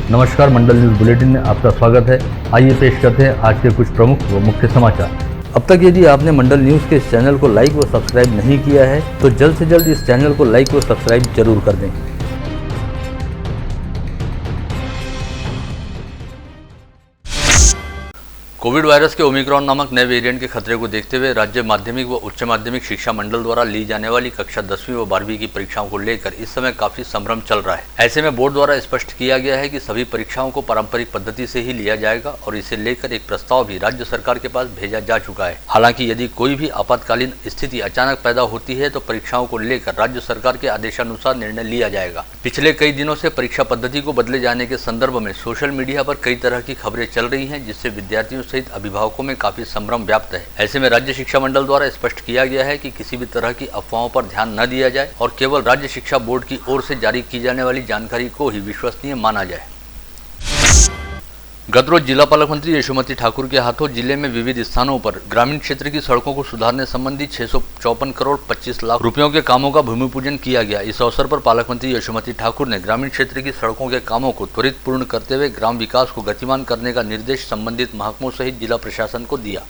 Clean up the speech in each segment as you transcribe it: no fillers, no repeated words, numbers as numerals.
नमस्कार, मंडल news bulletin में आपका स्वागत है। आइए पेश करते हैं आज के कुछ प्रमुख व मुख्य समाचार। अब तक यदि आपने मंडल न्यूज़ के इस चैनल को लाइक व सब्सक्राइब नहीं किया है तो जल्द से जल्द इस चैनल को लाइक व सब्सक्राइब जरूर कर दें। कोविड वायरस के ओमिक्रॉन नामक नए वेरिएंट के खतरे को देखते हुए राज्य माध्यमिक व उच्च माध्यमिक शिक्षा मंडल द्वारा ली जाने वाली कक्षा 10वीं व 12वीं की परीक्षाओं को लेकर इस समय काफी संभ्रम चल रहा है। ऐसे में बोर्ड द्वारा स्पष्ट किया गया है कि सभी परीक्षाओं को पारंपरिक पद्धति से ही लिया जाएगा और इसे लेकर एक प्रस्ताव भी राज्य सरकार के पास भेजा जा चुका है। हालांकि यदि कोई भी आपातकालीन स्थिति अचानक पैदा होती है तो परीक्षाओं को लेकर राज्य सरकार के आदेशानुसार निर्णय लिया जाएगा। पिछले कई दिनों से परीक्षा पद्धति को बदले जाने के संदर्भ में सोशल मीडिया पर कई तरह की खबरें चल रही हैं, जिससे विद्यार्थियों सहित अभिभावकों में काफी संभ्रम व्याप्त है। ऐसे में राज्य शिक्षा मंडल द्वारा स्पष्ट किया गया है कि किसी भी तरह की अफवाहों पर ध्यान न दिया जाए और केवल राज्य शिक्षा बोर्ड की ओर से जारी की जाने वाली जानकारी को ही विश्वसनीय माना जाए। गत रोज जिला पालक मंत्री यशोमती ठाकुर के हाथों जिले में विविध स्थानों पर ग्रामीण क्षेत्र की सड़कों को सुधारने संबंधी 654 करोड़ 25 लाख रुपयों के कामों का भूमि पूजन किया गया। इस अवसर पर पालक मंत्री यशोमती ठाकुर ने ग्रामीण क्षेत्र की सड़कों के कामों को त्वरित पूर्ण करते हुए ग्राम विकास को गतिमान करने का निर्देश संबंधित महकमों सहित जिला प्रशासन को दिया।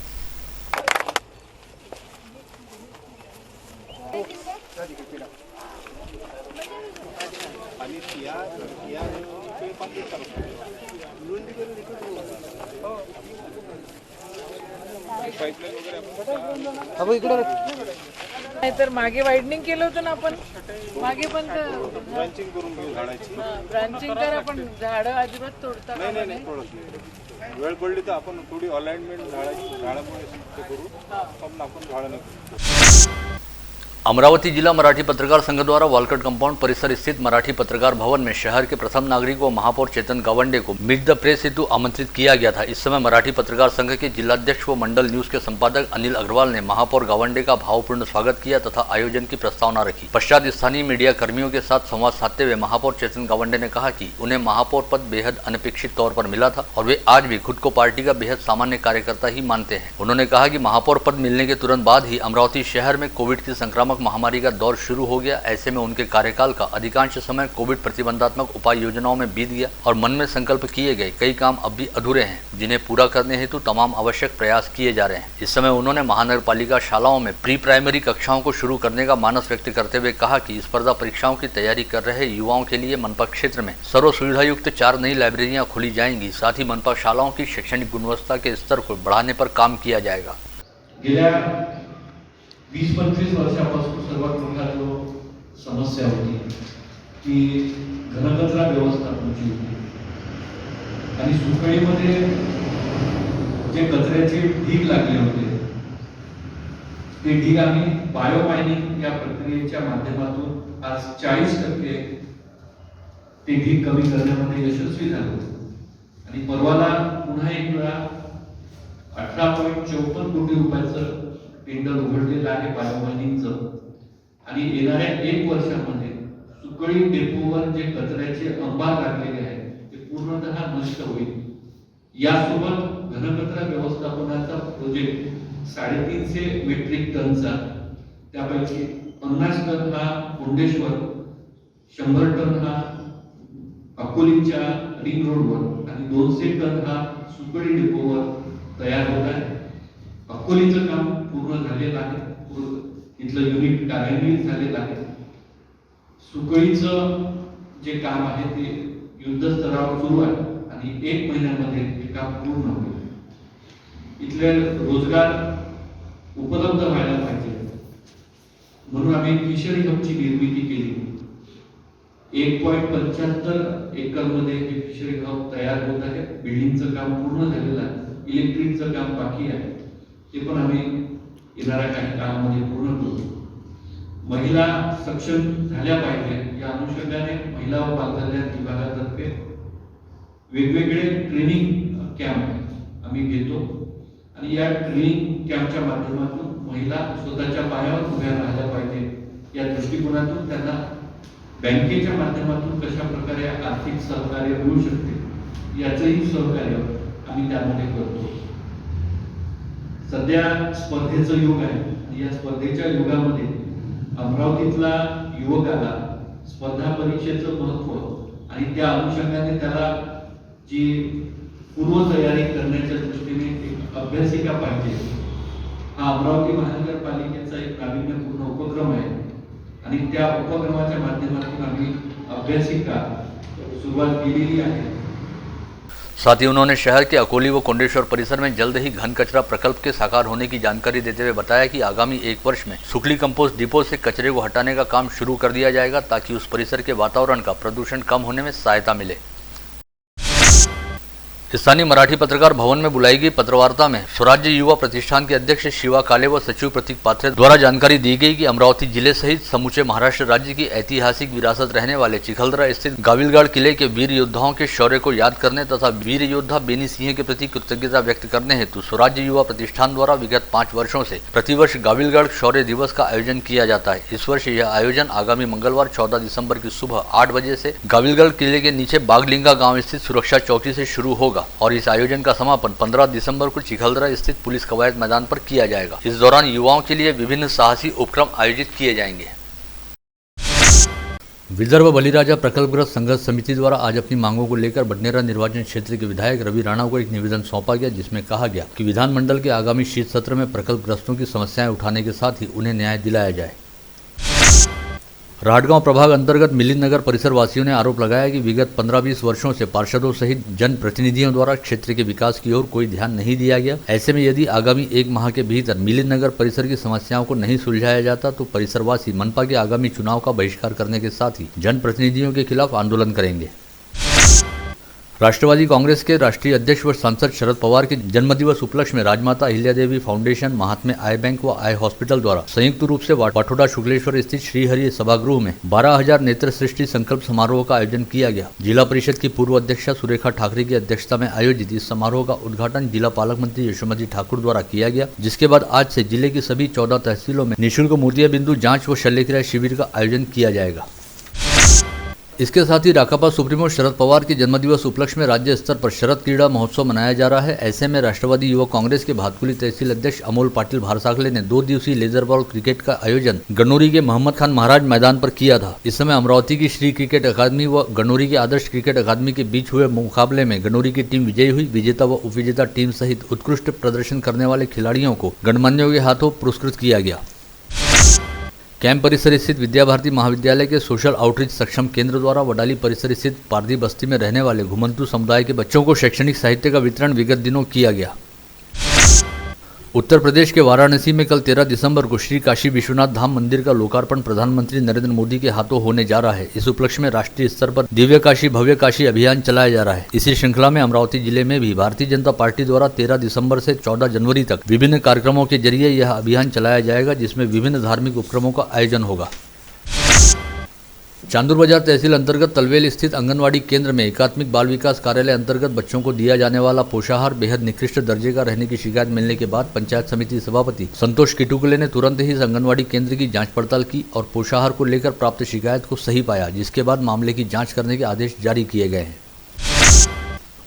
अब इकडे नाहीतर मागे वाइडनिंग केलं होतं ना आपण, मागे पण ब्रांचिंग करून घेऊ झाडाची, ब्रांचिंग करा पण झाडं अजिबात तोडता नाही नाही तोडत वेळ पडली तर आपण थोडी अलाइनमेंट झाडामुळे करू, पण आपण झाडं नाही। अमरावती जिला मराठी पत्रकार संघ द्वारा वालकट कंपाउंड परिसर स्थित मराठी पत्रकार भवन में शहर के प्रथम नागरिक व महापौर चेतन गावंडे को मीट द प्रेस हेतु आमंत्रित किया गया था। इस समय मराठी पत्रकार संघ के जिलाध्यक्ष व मंडल न्यूज के संपादक अनिल अग्रवाल ने महापौर गावंडे का भावपूर्ण स्वागत किया तथा आयोजन की प्रस्तावना रखी। पश्चात स्थानीय मीडिया कर्मियों के साथ संवाद साधते हुए महापौर चेतन गावंडे ने कहा कि उन्हें महापौर पद बेहद अनपेक्षित तौर पर मिला था और वे आज भी खुद को पार्टी का बेहद सामान्य कार्यकर्ता ही मानते हैं। उन्होंने कहा कि महापौर पद मिलने के तुरंत बाद ही अमरावती शहर में कोविड की संक्रामक महामारी का दौर शुरू हो गया। ऐसे में उनके कार्यकाल का अधिकांश समय कोविड प्रतिबंधात्मक उपाय योजनाओं में बीत गया और मन में संकल्प किए गए कई काम अब भी अधूरे हैं, जिन्हें पूरा करने हेतु तमाम आवश्यक प्रयास किए जा रहे हैं। इस समय उन्होंने महानगर पालिका शालाओं में प्री प्राइमरी कक्षाओं को शुरू करने का मानस व्यक्त करते हुए कहा कि स्पर्धा परीक्षाओं की तैयारी कर रहे युवाओं के लिए मनपा क्षेत्र में सर्व सुविधा युक्त 4 नई लाइब्रेरियां खोली जाएंगी। साथ ही मनपा शालाओं की शैक्षणिक गुणवत्ता के स्तर को बढ़ाने पर काम किया जाएगा। 20-25 वर्षापासून सर्वात मोठा जो समस्या होती ती घनकचरा व्यवस्थापनाची होती आणि सुकळीमध्ये जे कचऱ्याचे ढीग लागले होते ते ढीग आम्ही बायोमायनिंग या प्रक्रियेच्या माध्यमातून आज 40% ते ढीग कमी करण्यामध्ये यशस्वी झालो आणि परवाला पुन्हा एक वेळा 18.54 कोटी रुपयाचं टेंडर उघडलेलं आहे बायोमायनिंगचं आणि येणाऱ्या 1 वर्षामध्ये सुकळी डेपोवर जे कचऱ्याचे अंबार लागलेले आहेत ते पूर्णतः नष्ट होईल। यासोबत घनकचरा व्यवस्थापनाचा प्रोजेक्ट 350 मेट्रिक टनचा, त्यापैकी 50 टन हा मुंडेश्वर, 100 टन हा अकोलीच्या रिंग रोडवर आणि 200 टन हा सुकळी डेपोवर तयार होत आहे। अकोलीचं काम पूर्ण झालेलं आहे, इथलं युनिट कार्यान्वित झालेलं आहे। सुकळीचं जे काम आहे ते युद्धस्तरावर सुरू आहे आणि 1 महिन्यामध्ये हे काम पूर्ण होईल। इथले रोजगार उपलब्ध व्हायला पाहिजे म्हणून आम्ही फिशरी हबची निर्मिती केली। 1.75 एकरमध्ये हे फिशरी हब तयार होत आहे। बिल्डिंगचं काम पूर्ण झालेलं आहे, इलेक्ट्रिकचं काम बाकी आहे, ते पण आम्ही येणाऱ्या काही काळामध्ये पूर्ण करू। महिला सक्षम झाल्या पाहिजे या अनुषंगाने महिला व बालकल्याण विभागातर्फे वेगवेगळे ट्रेनिंग कॅम्प आम्ही घेतो आणि या ट्रेनिंग कॅम्पच्या माध्यमातून महिला स्वतःच्या पायावर उभ्या राहायला पाहिजे या दृष्टिकोनातून त्यांना बँकेच्या माध्यमातून कशा प्रकारे आर्थिक सहकार्य मिळू शकते याचंही सहकार्य आम्ही त्यामध्ये करतो। सध्या स्पर्धेचं युग आहे। या स्पर्धेच्या युगामध्ये अमरावतीतला युवकाला स्पर्धा परीक्षेचं महत्त्व आणि त्या अनुषंगाने त्याला जी पूर्वतयारी करण्याच्या दृष्टीने एक अभ्यासिका पाहिजे. हा अमरावती महानगरपालिकेचा एक नाविन्यपूर्ण उपक्रम आहे आणि त्या उपक्रमाच्या माध्यमातून आम्ही अभ्यासिका सुरुवात केलेली आहे. साथ ही उन्होंने शहर के अकोली व कोंडेश्वर परिसर में जल्द ही घन कचरा प्रकल्प के साकार होने की जानकारी देते हुए बताया कि आगामी 1 वर्ष में सुखली कंपोस्ट डिपो से कचरे को हटाने का काम शुरू कर दिया जाएगा ताकि उस परिसर के वातावरण का प्रदूषण कम होने में सहायता मिले. स्थानीय मराठी पत्रकार भवन में बुलाई गई पत्रवार्ता में स्वराज्य युवा प्रतिष्ठान के अध्यक्ष शिवा काले व सचिव प्रतीक पात्रे द्वारा जानकारी दी गई कि अमरावती जिले सहित समूचे महाराष्ट्र राज्य की ऐतिहासिक विरासत रहने वाले चिखलदरा स्थित गाविलगढ़ किले के वीर योद्धाओं के शौर्य को याद करने तथा वीर योद्धा बेनी सिंह के प्रति कृतज्ञता व्यक्त करने हेतु स्वराज्य युवा प्रतिष्ठान द्वारा विगत 5 वर्षों से प्रतिवर्ष गाविलगढ़ शौर्य दिवस का आयोजन किया जाता है. इस वर्ष यह आयोजन आगामी मंगलवार 14 दिसंबर की सुबह 8 बजे से गाविलगढ़ किले के नीचे बागलिंगा गाँव स्थित सुरक्षा चौकी से शुरू होगा और इस आयोजन का समापन 15 दिसंबर को चिखलदरा स्थित पुलिस कवायद मैदान पर किया जाएगा. इस दौरान युवाओं के लिए विभिन्न साहसी उपक्रम आयोजित किए जाएंगे. विदर्भ बलिराजा प्रकल्पग्रस्त संघर्ष समिति द्वारा आज अपनी मांगों को लेकर बडनेरा निर्वाचन क्षेत्र के विधायक रवि राणा को एक निवेदन सौंपा गया, जिसमें कहा गया कि विधानमंडल के आगामी शीत सत्र में प्रकल्पग्रस्तों की समस्याएं उठाने के साथ ही उन्हें न्याय दिलाया जाए. राहटगांव प्रभाग अंतर्गत मिलिंद नगर परिसर वासियों ने आरोप लगाया कि विगत 15-20 वर्षों से पार्षदों सहित जनप्रतिनिधियों द्वारा क्षेत्र के विकास की ओर कोई ध्यान नहीं दिया गया. ऐसे में यदि आगामी 1 माह के भीतर मिलिंद नगर परिसर की समस्याओं को नहीं सुलझाया जाता तो परिसरवासी मनपा के आगामी चुनाव का बहिष्कार करने के साथ ही जनप्रतिनिधियों के खिलाफ आंदोलन करेंगे. राष्ट्रवादी कांग्रेस के राष्ट्रीय अध्यक्ष व सांसद शरद पवार के जन्मदिवस उपलक्ष्य में राजमाता अहिल्या देवी फाउंडेशन, महात्मे आई बैंक व आई हॉस्पिटल द्वारा संयुक्त रूप से वाठोड़ा शुक्लेश्वर स्थित श्रीहरि सभागृह में 12,000 नेत्र सृष्टि संकल्प समारोह का आयोजन किया गया. जिला परिषद की पूर्व अध्यक्षा सुरेखा ठाकरे की अध्यक्षता में आयोजित इस समारोह का उद्घाटन जिला पालक मंत्री यशोमती ठाकुर द्वारा किया गया, जिसके बाद आज से जिले की सभी 14 तहसीलों में निःशुल्क मोतिया बिंदु जाँच व शल्यक्रिया शिविर का आयोजन किया जाएगा. इसके साथ ही राकापा सुप्रीमो शरद पवार के जन्मदिवस उपलक्ष्य में राज्य स्तर पर शरद क्रीड़ा महोत्सव मनाया जा रहा है. ऐसे में राष्ट्रवादी युवक कांग्रेस के भातकुली तहसील अध्यक्ष अमोल पाटिल भारसाखले ने 2 दिवसीय लेजर बॉल क्रिकेट का आयोजन गन्नौरी के मोहम्मद खान महाराज मैदान पर किया था. इस समय अमरावती की श्री क्रिकेट अकादमी व गन्नौरी के आदर्श क्रिकेट अकादमी के बीच हुए मुकाबले में गन्नौरी की टीम विजयी हुई. विजेता व उपविजेता टीम सहित उत्कृष्ट प्रदर्शन करने वाले खिलाड़ियों को गणमान्यों के हाथों पुरस्कृत किया गया. कैंप परिसर स्थित विद्या भारती महाविद्यालय के सोशल आउटरीच सक्षम केंद्र द्वारा वडाली परिसर स्थित पारदी बस्ती में रहने वाले घुमंतु समुदाय के बच्चों को शैक्षणिक साहित्य का वितरण विगत दिनों किया गया. उत्तर प्रदेश के वाराणसी में कल 13 दिसंबर को श्री काशी विश्वनाथ धाम मंदिर का लोकार्पण प्रधानमंत्री नरेंद्र मोदी के हाथों होने जा रहा है. इस उपलक्ष्य में राष्ट्रीय स्तर पर दिव्य काशी भव्य काशी अभियान चलाया जा रहा है. इसी श्रृंखला में अमरावती जिले में भी भारतीय जनता पार्टी द्वारा 13 दिसंबर से 14 जनवरी तक विभिन्न कार्यक्रमों के जरिए यह अभियान चलाया जाएगा, जिसमें विभिन्न धार्मिक उपक्रमों का आयोजन होगा. चांदूर बाजार तहसील अंतर्गत तलवेल स्थित आंगनवाड़ी केंद्र में एकात्मिक बाल विकास कार्यालय अंतर्गत बच्चों को दिया जाने वाला पोषाहार बेहद निकृष्ट दर्जे का रहने की शिकायत मिलने के बाद पंचायत समिति सभापति संतोष किटुकुले ने तुरंत ही इस आंगनवाड़ी केंद्र की जांच पड़ताल की और पोषाहार को लेकर प्राप्त शिकायत को सही पाया, जिसके बाद मामले की जाँच करने के आदेश जारी किए गए हैं.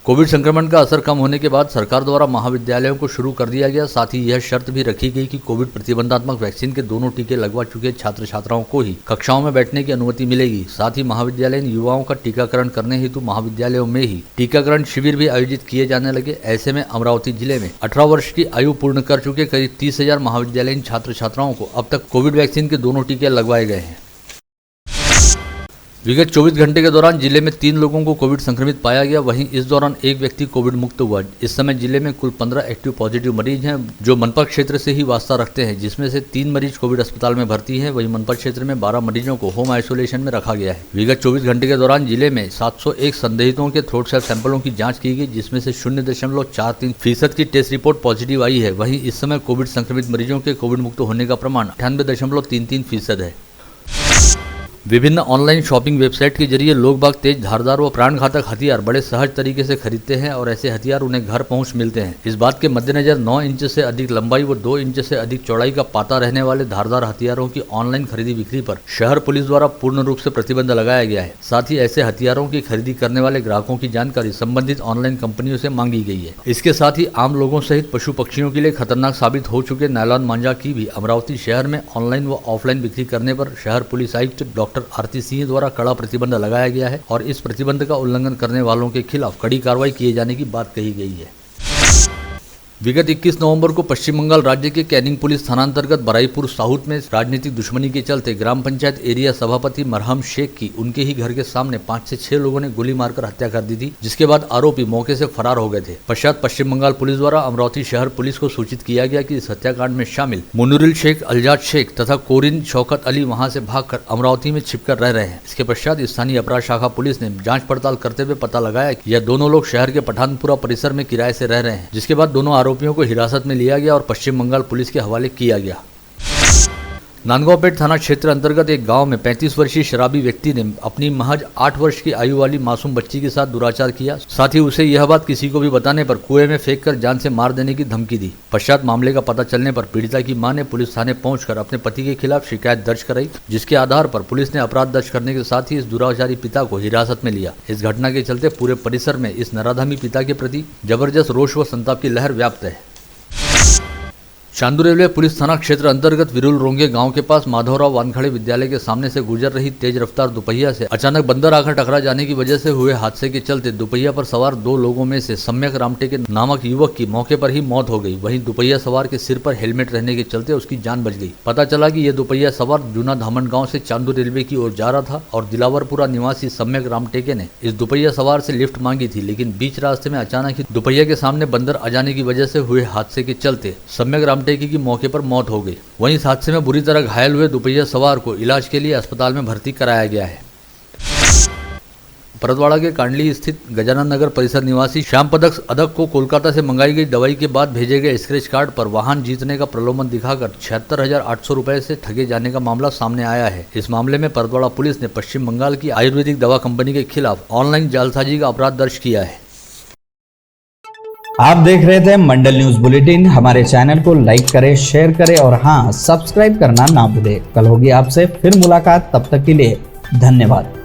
कोविड संक्रमण का असर कम होने के बाद सरकार द्वारा महाविद्यालयों को शुरू कर दिया गया. साथ ही यह शर्त भी रखी गई कि कोविड प्रतिबंधात्मक वैक्सीन के दोनों टीके लगवा चुके छात्र छात्राओं को ही कक्षाओं में बैठने की अनुमति मिलेगी. साथ ही महाविद्यालयीन युवाओं का टीकाकरण करने हेतु महाविद्यालयों में ही टीकाकरण शिविर भी आयोजित किए जाने लगे. ऐसे में अमरावती जिले में 18 वर्ष की आयु पूर्ण कर चुके करीब 30,000 महाविद्यालयीन छात्र छात्राओं को अब तक कोविड वैक्सीन के दोनों टीके लगवाए गए हैं. विगत 24 घंटे के दौरान जिले में 3 लोगों को कोविड संक्रमित पाया गया. वहीं इस दौरान एक व्यक्ति कोविड मुक्त हुआ. इस समय जिले में कुल 15 एक्टिव पॉजिटिव मरीज हैं जो मनपा क्षेत्र से ही वास्ता रखते हैं, जिसमें से 3 मरीज कोविड अस्पताल में भर्ती हैं. वहीं मनपा क्षेत्र में 12 मरीजों को होम आइसोलेशन में रखा गया है. विगत 24 घंटे के दौरान जिले में 701 संदिग्धों के थ्रोट सेल सैंपलों की जाँच की गई, जिसमें से 0.43% की टेस्ट रिपोर्ट पॉजिटिव आई है. वहीं इस समय कोविड संक्रमित मरीजों के कोविड मुक्त होने का प्रमाण 98.33% है. विभिन्न ऑनलाइन शॉपिंग वेबसाइट के जरिए लोग बाग तेज धारदार व प्राणघातक हथियार बड़े सहज तरीके से खरीदते हैं और ऐसे हथियार उन्हें घर पहुंच मिलते हैं. इस बात के मद्देनजर 9 इंच से अधिक लंबाई व 2 इंच से अधिक चौड़ाई का पाता रहने वाले धारदार हथियारों की ऑनलाइन खरीदी बिक्री पर शहर पुलिस द्वारा पूर्ण रूप से प्रतिबंध लगाया गया है. साथ ही ऐसे हथियारों की खरीदी करने वाले ग्राहकों की जानकारी संबंधित ऑनलाइन कंपनियों से मांगी गई है. इसके साथ ही आम लोगों सहित पशु पक्षियों के लिए खतरनाक साबित हो चुके नायलॉन मांजा की भी अमरावती शहर में ऑनलाइन व ऑफलाइन बिक्री करने पर शहर पुलिस आयुक्त डॉक्टर डॉक्टर आरती सिंह द्वारा कड़ा प्रतिबंध लगाया गया है और इस प्रतिबंध का उल्लंघन करने वालों के खिलाफ कड़ी कार्रवाई किए जाने की बात कही गई है। विगत 21 नवंबर को पश्चिम बंगाल राज्य के कैनिंग पुलिस थानांतर्गत बराईपुर साउथ में राजनीतिक दुश्मनी के चलते ग्राम पंचायत एरिया सभापति मरहम शेख की उनके ही घर के सामने 5 से 6 लोगों ने गोली मारकर हत्या कर दी थी, जिसके बाद आरोपी मौके से फरार हो गए थे। पश्चात पश्चिम बंगाल पुलिस द्वारा अमरावती शहर पुलिस को सूचित किया गया कि इस हत्याकांड में शामिल मुनुरिल शेख, अल्जाद शेख तथा कोरिन शौकत अली वहां से भागकर अमरावती में छिपकर रह रहे हैं। इसके पश्चात स्थानीय अपराध शाखा पुलिस ने जांच पड़ताल करते हुए पता लगाया कि यह दोनों लोग शहर के पठानपुरा परिसर में किराए से रह रहे हैं, जिसके बाद दोनों आरोपियों को हिरासत में लिया गया और पश्चिम बंगाल पुलिस के हवाले किया गया। नांदगांवपेट थाना क्षेत्र अंतर्गत एक गांव में 35 वर्षीय शराबी व्यक्ति ने अपनी महज 8 वर्ष की आयु वाली मासूम बच्ची के साथ दुराचार किया। साथ ही उसे यह बात किसी को भी बताने पर कुएं में फेंककर जान से मार देने की धमकी दी। पश्चात मामले का पता चलने पर पीड़िता की मां ने पुलिस थाने पहुंचकर अपने पति के खिलाफ शिकायत दर्ज कराई, जिसके आधार पर पुलिस ने अपराध दर्ज करने के साथ ही इस दुराचारी पिता को हिरासत में लिया। इस घटना के चलते पूरे परिसर में इस नराधमी पिता के प्रति जबरदस्त रोष व संताप की लहर व्याप्त है। चांदू रेलवे पुलिस थाना क्षेत्र अंतर्गत विरुल रोंगे गांव के पास माधवराव वानखड़े विद्यालय के सामने से गुजर रही तेज रफ्तार दोपहिया से अचानक बंदर आकर टकरा जाने की वजह से हुए हादसे के चलते दोपहिया पर सवार 2 लोगों में से सम्यक रामटेके नामक युवक की मौके पर ही मौत हो गई। वहीं दोपहिया सवार के सिर पर हेलमेट रहने के चलते उसकी जान बच गई। पता चला कि यह दोपहिया सवार जूना धामन गाँव से चांदू रेलवे की ओर जा रहा था और दिलावरपुरा निवासी सम्यक रामटेके ने इस दोपहिया सवार से लिफ्ट मांगी थी, लेकिन बीच रास्ते में अचानक ही दोपहिया के सामने बंदर आ जाने की वजह से हुए हादसे के चलते सम्यक रामटेके की मौके पर मौत हो गई। वहीं इस हादसे में बुरी तरह घायल हुए दोपहिया सवार को इलाज के लिए अस्पताल में भर्ती कराया गया है। परतवाड़ा के कांडली स्थित गजानन नगर परिसर निवासी श्याम पदक अदक को कोलकाता से मंगाई गई दवाई के बाद भेजे गए स्क्रैच कार्ड पर वाहन जीतने का प्रलोभन दिखाकर 76,800 रुपए से ठगे जाने का मामला सामने आया है। इस मामले में परतवाड़ा पुलिस ने पश्चिम बंगाल की आयुर्वेदिक दवा कंपनी के खिलाफ ऑनलाइन जालसाजी का अपराध दर्ज किया है। आप देख रहे थे मंडल न्यूज बुलेटिन। हमारे चैनल को लाइक करें, शेयर करें और हाँ, सब्सक्राइब करना ना भूलें। कल होगी आपसे फिर मुलाकात, तब तक के लिए धन्यवाद।